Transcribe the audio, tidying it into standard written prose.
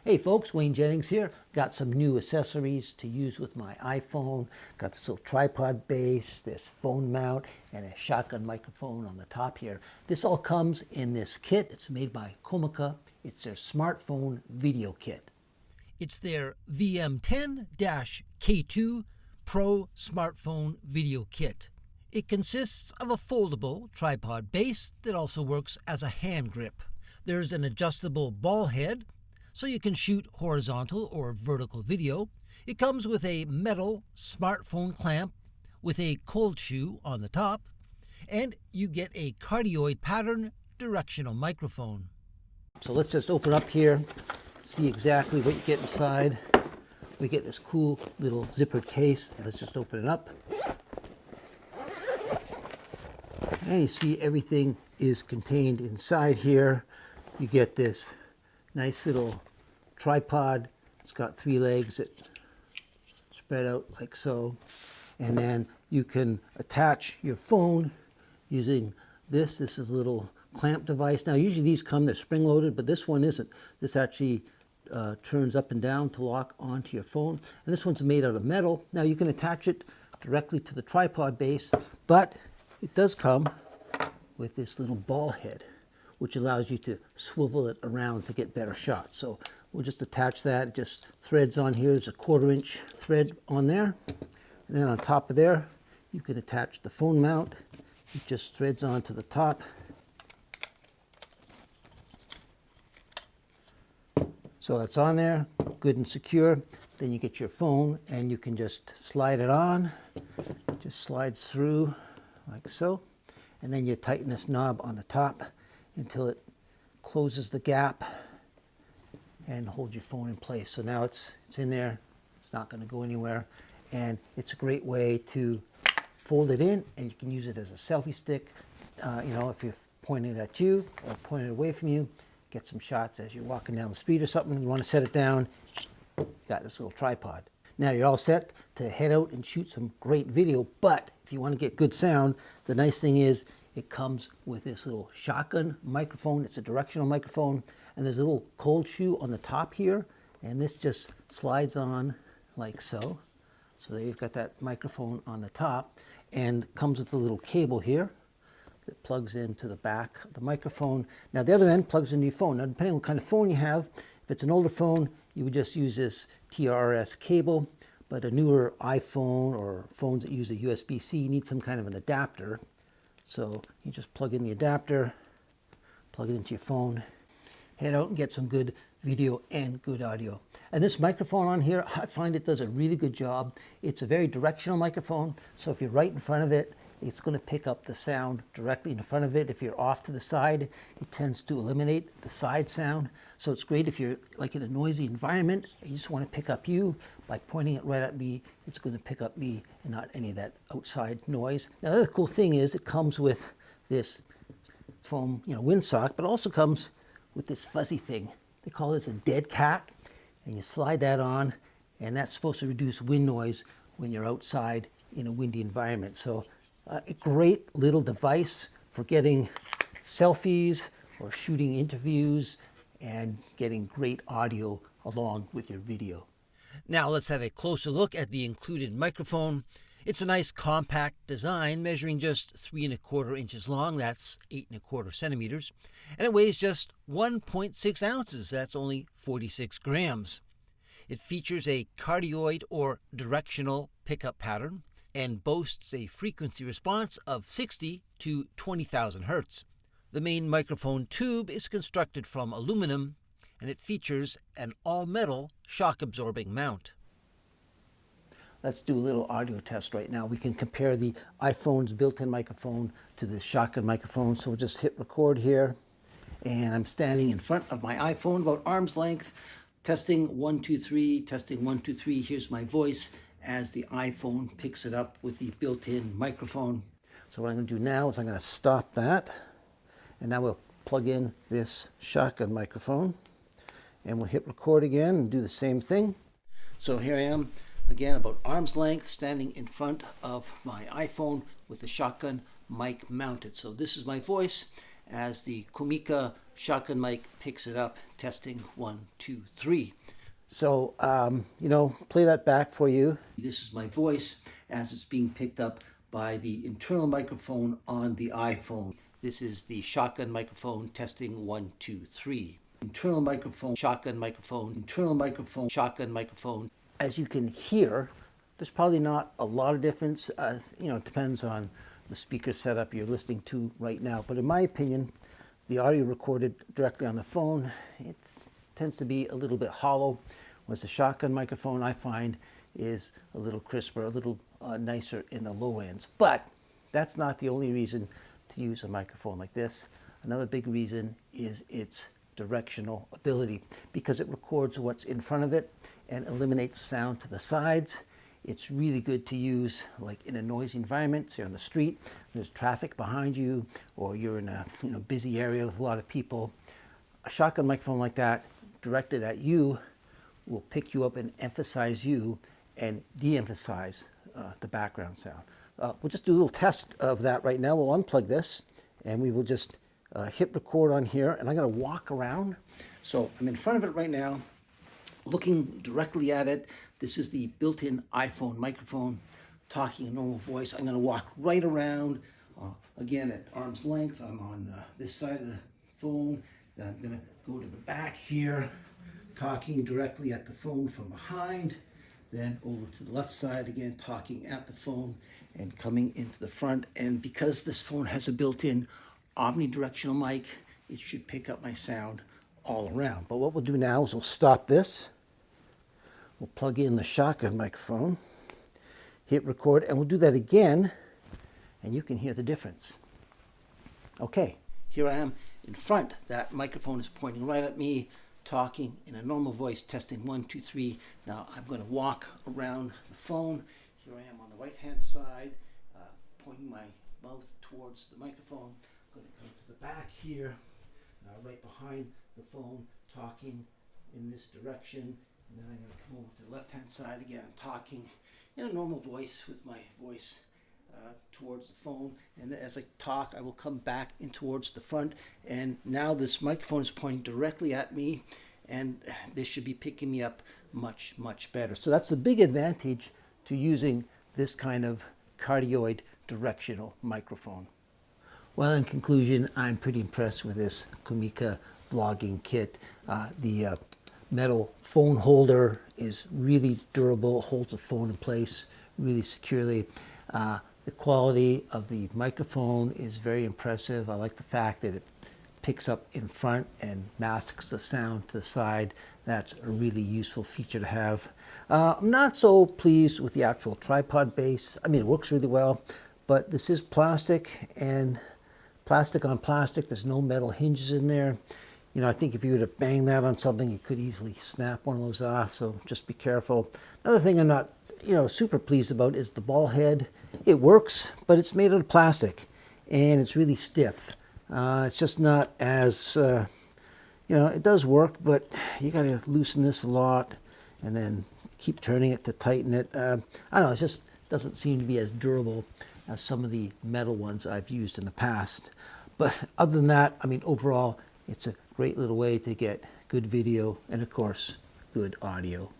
Hey folks, Wayne Jennings here. Got some new accessories to use with my iPhone. Got this little tripod base, this phone mount, and a shotgun microphone on the top here. This all comes in this kit. It's made by COMICA. It's their smartphone video kit. It's their VM10-K2 Pro Smartphone Video Kit. It consists of a foldable tripod base that also works as a hand grip. There's an adjustable ball head, so you can shoot horizontal or vertical video. It comes with a metal smartphone clamp with a cold shoe on the top, and you get a cardioid pattern directional microphone. So let's just open up here, see exactly what you get inside. We get this cool little zippered case. Let's just open it up. And you see everything is contained inside here. You get this nice little tripod. It's got 3 legs that spread out like so. And then you can attach your phone using this. This is a little clamp device. Now usually these come, they're spring loaded, but this one isn't. This actually turns up and down to lock onto your phone. And this one's made out of metal. Now you can attach it directly to the tripod base, but it does come with this little ball head, which allows you to swivel it around to get better shots. So we'll just attach that. It just threads on here. There's a 1/4-inch thread on there. And then on top of there, you can attach the phone mount. It just threads onto the top. So that's on there, good and secure. Then you get your phone and you can just slide it on. It just slides through like so. And then you tighten this knob on the top until it closes the gap and holds your phone in place. So now it's in there. It's not going to go anywhere. And it's a great way to fold it in, and you can use it as a selfie stick. If you're pointing it at you or pointing it away from you, get some shots as you're walking down the street or something. You want to set it down, you got this little tripod. Now you're all set to head out and shoot some great video, but if you want to get good sound, the nice thing is it comes with this little shotgun microphone. It's a directional microphone, and there's a little cold shoe on the top here, and this just slides on like so. So there you've got that microphone on the top, and comes with a little cable here that plugs into the back of the microphone. Now the other end plugs into your phone. Now depending on what kind of phone you have, if it's an older phone, you would just use this TRS cable, but a newer iPhone or phones that use a USB-C, you need some kind of an adapter. So you just plug in the adapter, plug it into your phone, head out and get some good video and good audio. And this microphone on here, I find it does a really good job. It's a very directional microphone, so if you're right in front of it, it's going to pick up the sound directly in front of it. If you're off to the side, it tends to eliminate the side sound. So it's great if you're like in a noisy environment and you just want to pick up you. By pointing it right at me, it's going to pick up me and not any of that outside noise. Now the other cool thing is it comes with this foam windsock, but it also comes with this fuzzy thing. They call this a dead cat, and you slide that on, and that's supposed to reduce wind noise when you're outside in a windy environment. So a great little device for getting selfies or shooting interviews and getting great audio along with your video. Now let's have a closer look at the included microphone. It's a nice compact design measuring just 3¼ inches long, that's 8¼ centimeters, and it weighs just 1.6 ounces, that's only 46 grams. It features a cardioid or directional pickup pattern and boasts a frequency response of 60 to 20,000 hertz. The main microphone tube is constructed from aluminum, and it features an all-metal shock-absorbing mount. Let's do a little audio test right now. We can compare the iPhone's built-in microphone to the shotgun microphone. So we'll just hit record here, and I'm standing in front of my iPhone about arm's length. Testing 1 2 3, testing 1 2 3. Here's my voice as the iPhone picks it up with the built-in microphone. So what I'm going to do now is I'm going to stop that, and now we'll plug in this shotgun microphone, and we'll hit record again and do the same thing. So here I am again about arm's length, standing in front of my iPhone with the shotgun mic mounted. So this is my voice as the COMICA shotgun mic picks it up. Testing 1, 2, 3. So, play that back for you. This is my voice as it's being picked up by the internal microphone on the iPhone. This is the shotgun microphone. Testing 1, 2, 3. Internal microphone, shotgun microphone, internal microphone, shotgun microphone. As you can hear, there's probably not a lot of difference. It depends on the speaker setup you're listening to right now. But in my opinion, the audio recorded directly on the phone, it tends to be a little bit hollow, whereas the shotgun microphone I find is a little crisper, a little nicer in the low ends. But that's not the only reason to use a microphone like this. Another big reason is its directional ability, because it records what's in front of it and eliminates sound to the sides. It's really good to use like in a noisy environment. So you're on the street, there's traffic behind you, or you're in a busy area with a lot of people. A shotgun microphone like that directed at you will pick you up and emphasize you and de-emphasize the background sound. We'll just do a little test of that right now. We'll unplug this and we will just hit record on here, and I'm going to walk around. So I'm in front of it right now, looking directly at it. This is the built-in iPhone microphone, talking a normal voice. I'm going to walk right around, again at arm's length. I'm on this side of the phone. Then I'm going to go to the back here, talking directly at the phone from behind. Then over to the left side again, talking at the phone and coming into the front. And because this phone has a built-in omnidirectional mic, it should pick up my sound all around. But what we'll do now is we'll stop this. We'll plug in the shotgun microphone, hit record, and we'll do that again, and you can hear the difference. Okay, here I am in front. That microphone is pointing right at me, talking in a normal voice, testing 1, 2, 3. Now I'm going to walk around the phone. Here I am on the right-hand side, pointing my mouth towards the microphone. I'm going to come to the back here, right behind the phone, talking in this direction. And then I'm going to come over to the left-hand side again. I'm talking in a normal voice with my voice towards the phone. And as I talk, I will come back in towards the front. And now this microphone is pointing directly at me, and this should be picking me up much, much better. So that's a big advantage to using this kind of cardioid directional microphone. Well, in conclusion, I'm pretty impressed with this COMICA vlogging kit. The metal phone holder is really durable, holds the phone in place really securely. The quality of the microphone is very impressive. I like the fact that it picks up in front and masks the sound to the side. That's a really useful feature to have. I'm not so pleased with the actual tripod base. I mean, it works really well, but this is plastic, and plastic on plastic, there's no metal hinges in there. I think if you were to bang that on something, you could easily snap one of those off, so just be careful. Another thing I'm not, super pleased about is the ball head. It works, but it's made out of plastic, and it's really stiff. It's just not as, it does work, but you got to loosen this a lot, and then keep turning it to tighten it. I don't know, it just doesn't seem to be as durable as some of the metal ones I've used in the past. But other than that, overall, it's a great little way to get good video and, of course, good audio.